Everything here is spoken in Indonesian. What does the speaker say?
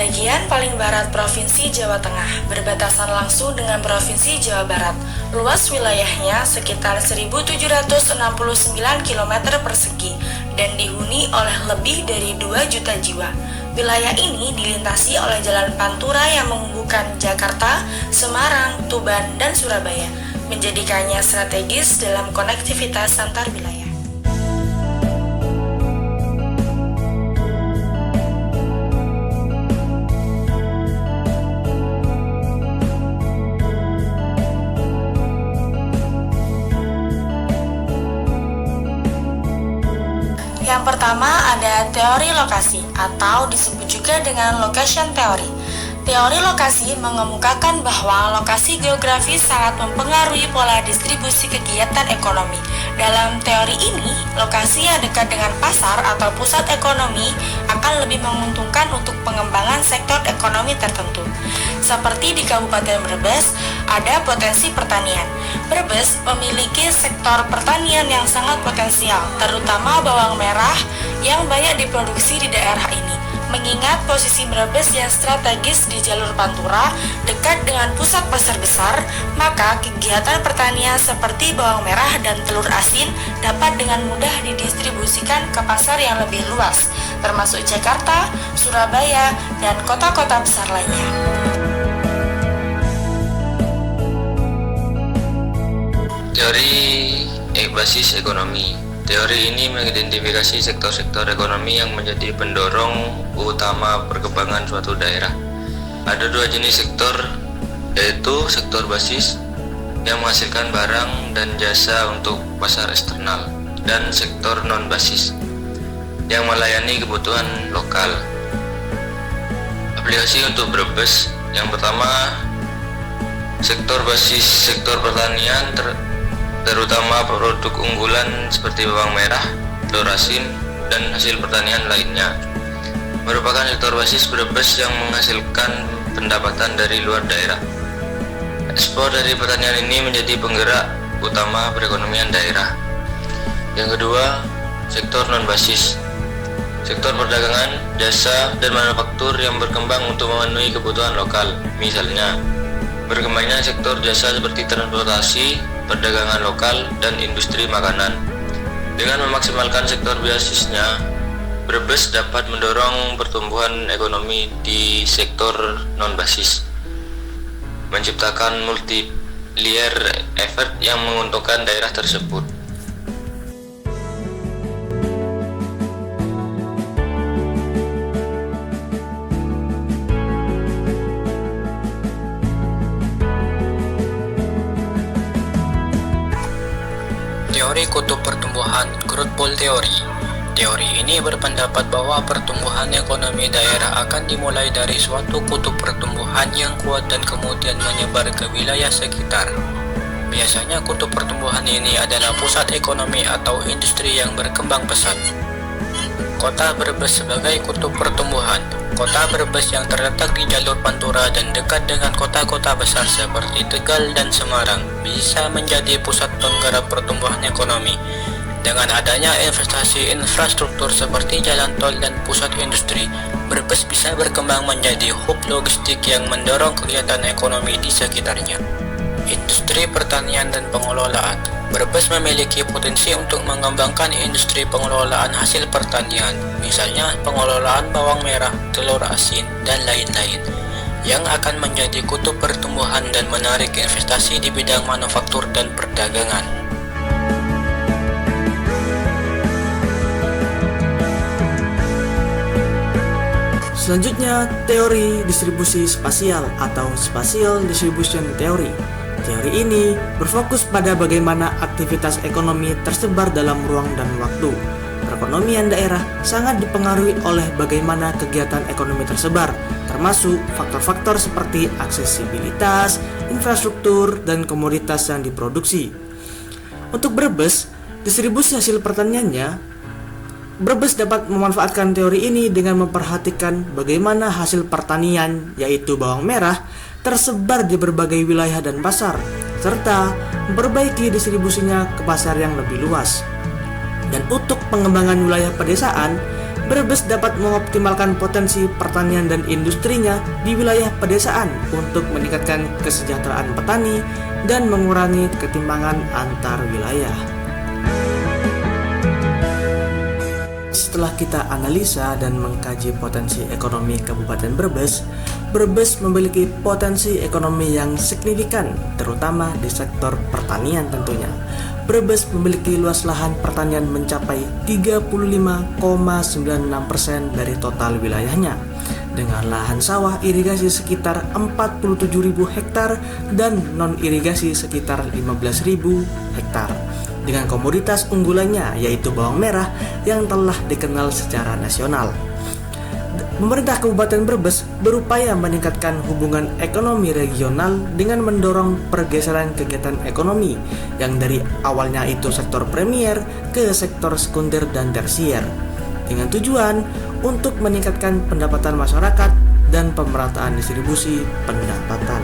bagian paling barat Provinsi Jawa Tengah, berbatasan langsung dengan Provinsi Jawa Barat. Luas wilayahnya sekitar 1.769 km persegi dan dihuni oleh lebih dari 2 juta jiwa. Wilayah ini dilintasi oleh jalan Pantura yang menghubungkan Jakarta, Semarang, Tuban, dan Surabaya, menjadikannya strategis dalam konektivitas antar wilayah. Yang pertama ada teori lokasi atau disebut juga dengan location theory. Teori lokasi mengemukakan bahwa lokasi geografis sangat mempengaruhi pola distribusi kegiatan ekonomi. Dalam teori ini, lokasi yang dekat dengan pasar atau pusat ekonomi akan lebih menguntungkan untuk pengembangan sektor ekonomi tertentu. Seperti di Kabupaten Brebes, ada potensi pertanian. Brebes memiliki sektor pertanian yang sangat potensial, terutama bawang merah yang banyak diproduksi di daerah ini. Mengingat posisi Brebes yang strategis di jalur Pantura dekat dengan pusat pasar besar, maka kegiatan pertanian seperti bawang merah dan telur asin dapat dengan mudah didistribusikan ke pasar yang lebih luas, termasuk Jakarta, Surabaya, dan kota-kota besar lainnya. Teori basis ekonomi. Teori ini mengidentifikasi sektor-sektor ekonomi yang menjadi pendorong utama perkembangan suatu daerah. Ada 2 jenis sektor, yaitu sektor basis yang menghasilkan barang dan jasa untuk pasar eksternal, dan sektor non-basis yang melayani kebutuhan lokal. Aplikasi untuk Brebes, yang pertama, sektor basis sektor pertanian terutama produk unggulan seperti bawang merah, telur asin, dan hasil pertanian lainnya. Merupakan sektor basis Brebes yang menghasilkan pendapatan dari luar daerah. Ekspor dari pertanian ini menjadi penggerak utama perekonomian daerah. Yang kedua, sektor non-basis. Sektor perdagangan, jasa, dan manufaktur yang berkembang untuk memenuhi kebutuhan lokal. Misalnya, berkembangnya sektor jasa seperti transportasi, perdagangan lokal, dan industri makanan. Dengan memaksimalkan sektor basisnya, Brebes dapat mendorong pertumbuhan ekonomi di sektor non-basis, menciptakan multi-layer effect yang menguntungkan daerah tersebut. Teori kutub pertumbuhan, growth pole theory. Teori ini berpendapat bahwa pertumbuhan ekonomi daerah akan dimulai dari suatu kutub pertumbuhan yang kuat dan kemudian menyebar ke wilayah sekitar. Biasanya kutub pertumbuhan ini adalah pusat ekonomi atau industri yang berkembang pesat. Kota Brebes sebagai kutub pertumbuhan. Kota Brebes yang terletak di jalur Pantura dan dekat dengan kota-kota besar seperti Tegal dan Semarang bisa menjadi pusat penggerak pertumbuhan ekonomi. Dengan adanya investasi infrastruktur seperti jalan tol dan pusat industri, Brebes bisa berkembang menjadi hub logistik yang mendorong kegiatan ekonomi di sekitarnya. Industri pertanian dan pengelolaan. Brebes memiliki potensi untuk mengembangkan industri pengelolaan hasil pertanian, misalnya pengelolaan bawang merah, telur asin, dan lain-lain, yang akan menjadi kutub pertumbuhan dan menarik investasi di bidang manufaktur dan perdagangan. Selanjutnya, teori distribusi spasial atau Spatial Distribution Theory. Teori ini berfokus pada bagaimana aktivitas ekonomi tersebar dalam ruang dan waktu. Perekonomian daerah sangat dipengaruhi oleh bagaimana kegiatan ekonomi tersebar, termasuk faktor-faktor seperti aksesibilitas, infrastruktur, dan komoditas yang diproduksi. Untuk Brebes, distribusi hasil pertaniannya, Brebes dapat memanfaatkan teori ini dengan memperhatikan bagaimana hasil pertanian, yaitu bawang merah, tersebar di berbagai wilayah dan pasar, serta memperbaiki distribusinya ke pasar yang lebih luas. Dan untuk pengembangan wilayah pedesaan, Brebes dapat mengoptimalkan potensi pertanian dan industrinya di wilayah pedesaan untuk meningkatkan kesejahteraan petani dan mengurangi ketimpangan antar wilayah. Setelah kita analisa dan mengkaji potensi ekonomi Kabupaten Brebes, Brebes memiliki potensi ekonomi yang signifikan, terutama di sektor pertanian tentunya. Brebes memiliki luas lahan pertanian mencapai 35,96% dari total wilayahnya, dengan lahan sawah irigasi sekitar 47.000 hektar dan non-irigasi sekitar 15.000 hektar. Dengan komoditas unggulannya yaitu bawang merah yang telah dikenal secara nasional. Pemerintah Kabupaten Brebes berupaya meningkatkan hubungan ekonomi regional dengan mendorong pergeseran kegiatan ekonomi yang dari awalnya itu sektor premier ke sektor sekunder dan tersier, dengan tujuan untuk meningkatkan pendapatan masyarakat dan pemerataan distribusi pendapatan.